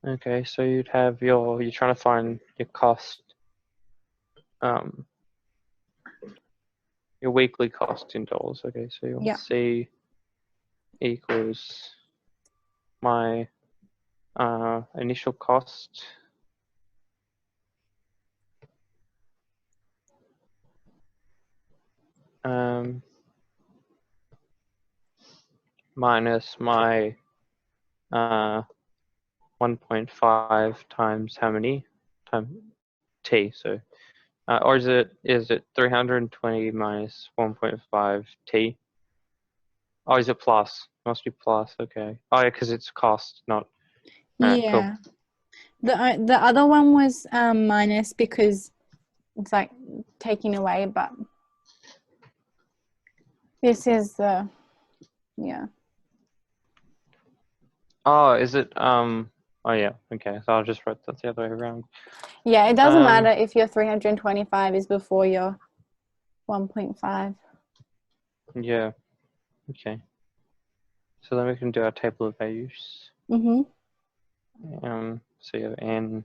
Okay, so you'd have you're trying to find your cost, your weekly cost in dollars. Okay, so you'll Yeah. C equals my initial cost minus my 1.5 times how many times t. So or is it 320 minus 1.5 t? Oh, is it plus? Must be plus. Okay. Oh yeah, because it's cost, not. All right, cool. Yeah. The other one was minus because it's like taking away, but this is the, yeah. Oh, is it oh yeah, okay. So I'll just write that the other way around. Yeah, it doesn't matter if your 325 is before your 1.5. Yeah. Okay. So then we can do our table of values. Mm-hmm. So you have n,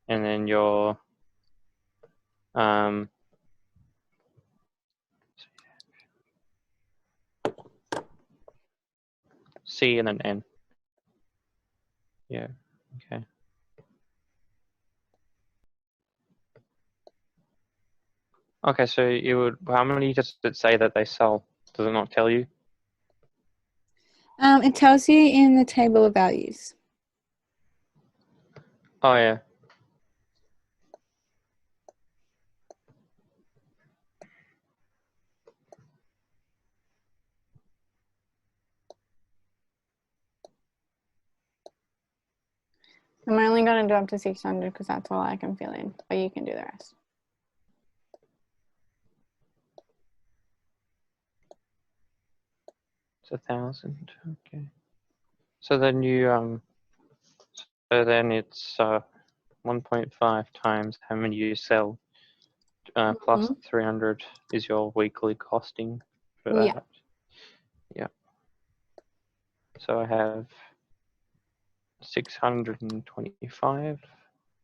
and then your c and then n. Yeah. Okay. Okay. So you would. How many does it say that they sell? Does it not tell you? It tells you in the table of values. Oh yeah. I'm only going to do up to 600 because that's all I can fill in, but you can do the rest. It's 1,000. Okay. So then you so then it's 1.5 times how many you sell plus 300 is your weekly costing for that. Yeah. Yeah. So I have 625.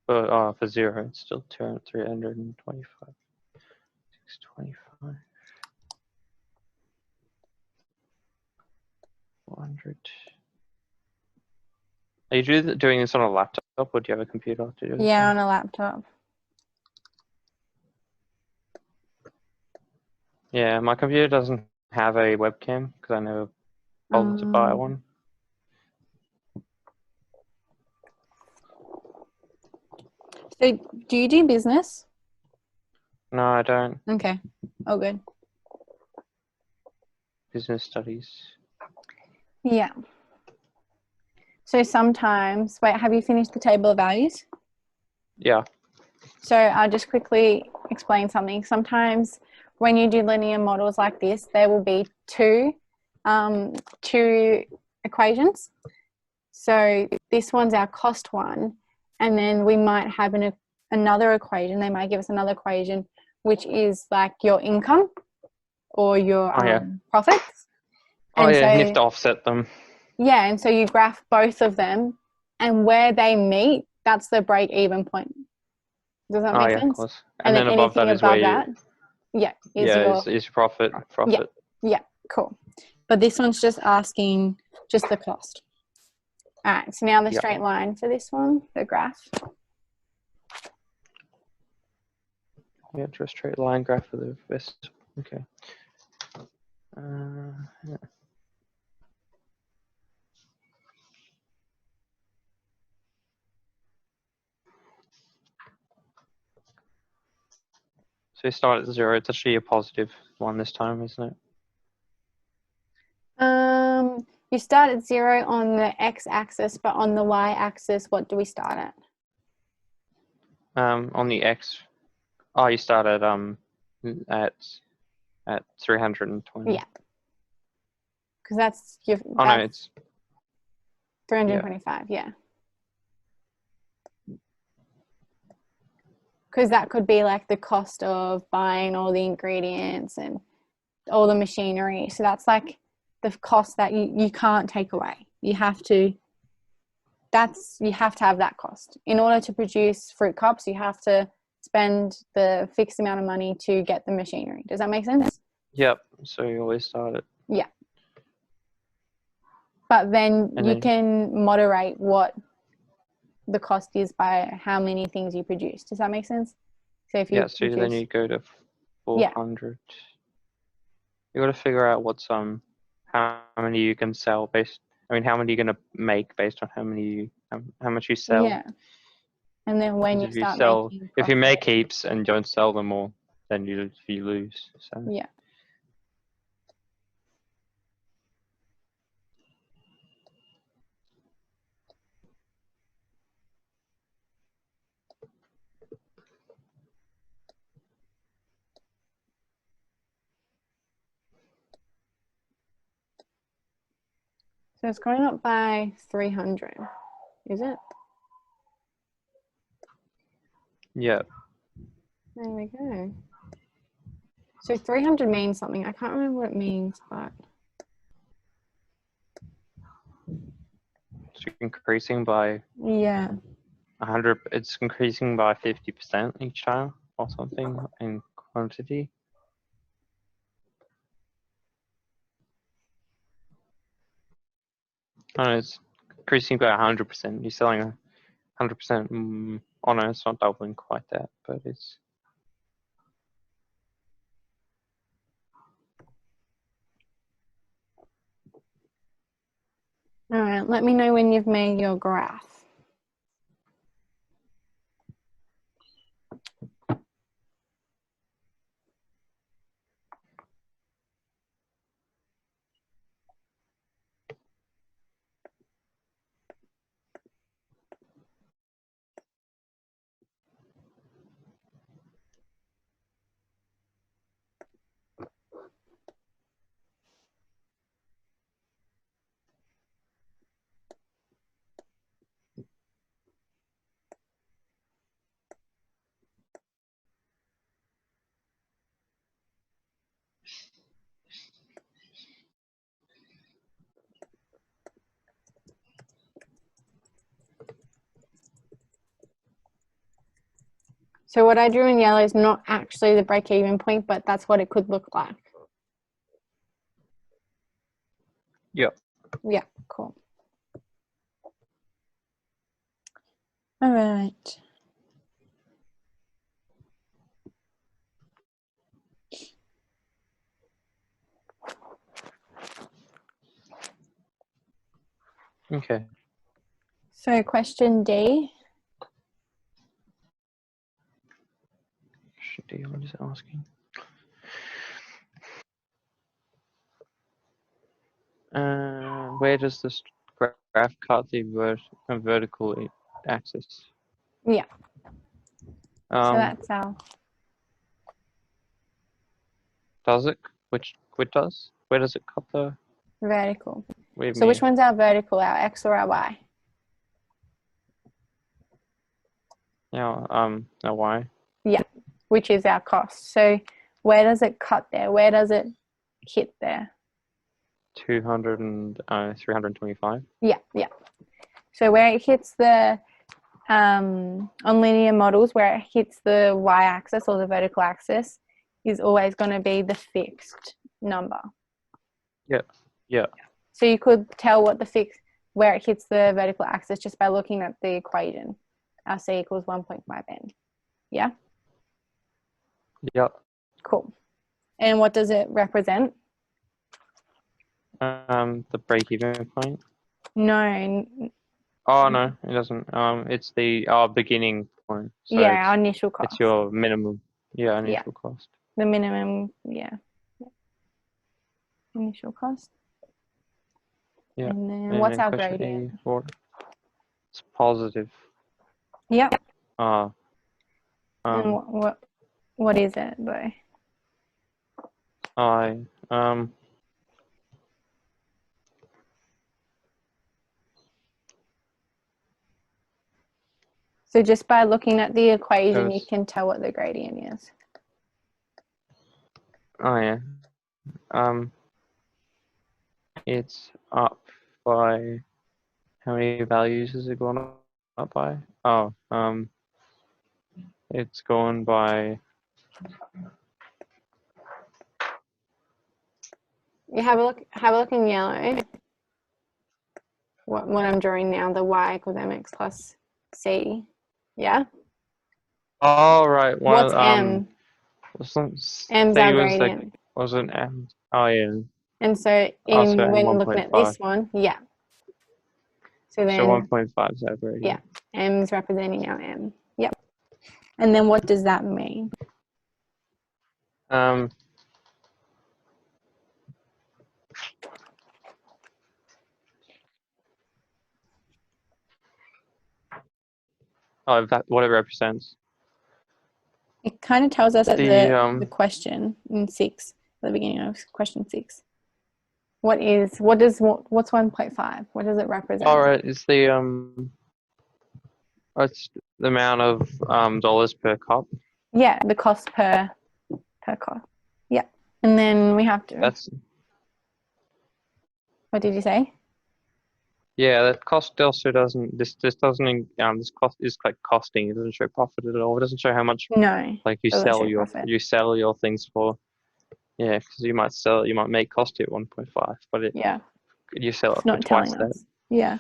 But for zero, it's still 325. 625. 400. Are you doing this on a laptop or do you have a computer to do this Yeah, on? on a laptop. Yeah, my computer doesn't have a webcam because I never bothered to buy one. So do you do business? No, I don't. Okay. Oh, good. Business studies. Yeah. So sometimes, wait, have you finished the table of values? Yeah. So I'll just quickly explain something. Sometimes when you do linear models like this, there will be two equations. So this one's our cost one, and then we might have another equation. They might give us another equation, which is like your income or your profits. Oh And yeah, you have so to offset them. yeah, and so you graph both of them, and where they meet, that's the break-even point. Does that make Yeah, of sense? course. And And then then above anything that is where above you, that, yeah, is yeah, your is profit. yeah, yeah, cool. But this one's just asking just the cost. All right, so now the Yeah. straight line for this one, the graph. Yeah, just straight line graph for the best. Okay. Yeah. So you start at 0. It's actually a positive one this time, isn't it? You start at 0 on the x-axis, but on the y-axis, what do we start at? On the x, you start at 320. Yeah, because that's your. Oh no, it's 325. Yeah. Because that could be like the cost of buying all the ingredients and all the machinery. So that's like the cost that you can't take away. You have to, you have to have that cost. In order to produce fruit cups, you have to spend the fixed amount of money to get the machinery. Does that make sense? Yep. So you always start it. Yeah. But then And you then- can moderate what the cost is by how many things you produce. Does that make sense? So if you Yeah, so then produce, you go to Yeah. 400. You got to figure out what's how many you can sell based. I mean, how many you're gonna make based on how much you sell. yeah, and then when you Because if you start sell, making if you profit, make heaps and don't sell them all, then you lose. So yeah. So it's going up by 300, is it? yeah, There we go. So 300 means something. I can't remember what it means, but it's increasing by yeah. 100. It's increasing by 50% each time or something in quantity. I know it's increasing by 100%. You're selling 100%. Oh no, it's not doubling quite that, but it's. All right, let me know when you've made your graph. So what I drew in yellow is not actually the break-even point, but that's what it could look like. Yep. Yeah, cool. All right. Okay. So question D. What is it asking? Where does this graph cut the vertical axis? Yeah. So Um, that's our does it? Which does? Where does it cut the? vertical. What do you So mean? which one's our vertical, our X or our Y? Yeah. No, why? Yeah, which is our cost. So where does it cut there? Where does it hit there? 200 and 325. Yeah, yeah. So where it hits the, on linear models, where it hits the y-axis or the vertical axis is always going to be the fixed number. Yeah. Yeah. So you could tell what the fixed, where it hits the vertical axis just by looking at the equation. Our C equals 1.5n. Yeah? Yeah. Cool. And what does it represent? The break-even point. No. Oh no, it doesn't. It's the beginning point. So Yeah, our initial cost. it's your minimum. Yeah, Yeah. initial cost. The minimum, yeah. Initial cost. Yeah. And then And what's then our question gradient? A, it's positive. Yep. Uh, And what is it though? I So just by looking at the equation, you goes. can tell what the gradient is. Oh yeah. It's up by How many values is it going up by? Oh, it's going by, You have a look in yellow. What I'm drawing now, the y equals mx plus c. Yeah. oh, right. What's m? Wasn't M's C our was like, gradient. wasn't M? Oh, yeah. And so Oh, so when M looking at 1.5. this one, yeah. So then, So 1.5 is our gradient. yeah, m's representing our m. Yep. And then what does that mean? Oh, that what it represents. It kind of tells us at the The question in 6, at the beginning of question 6. What's 1.5? What does it represent? all right, it's it's the amount of dollars per cup. Yeah, the cost per cup. Yeah. And then we have to. That's What did you say? yeah. That cost also doesn't. This doesn't. This cost is like costing. It doesn't show profit at all. It doesn't show how much No. like you doesn't sell show your profit. things for. Yeah, because you might make cost at 1.5, but Yeah. you sell it It's for not twice telling that. us. Yeah.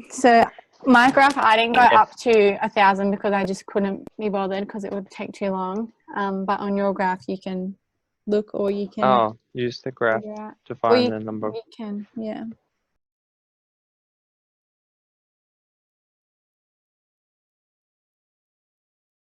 So my graph, I didn't go up to 1,000 because I just couldn't be bothered because it would take too long. But on your graph, you can look, or you can Oh, use the graph figure out. to Or find the number. you can, yeah.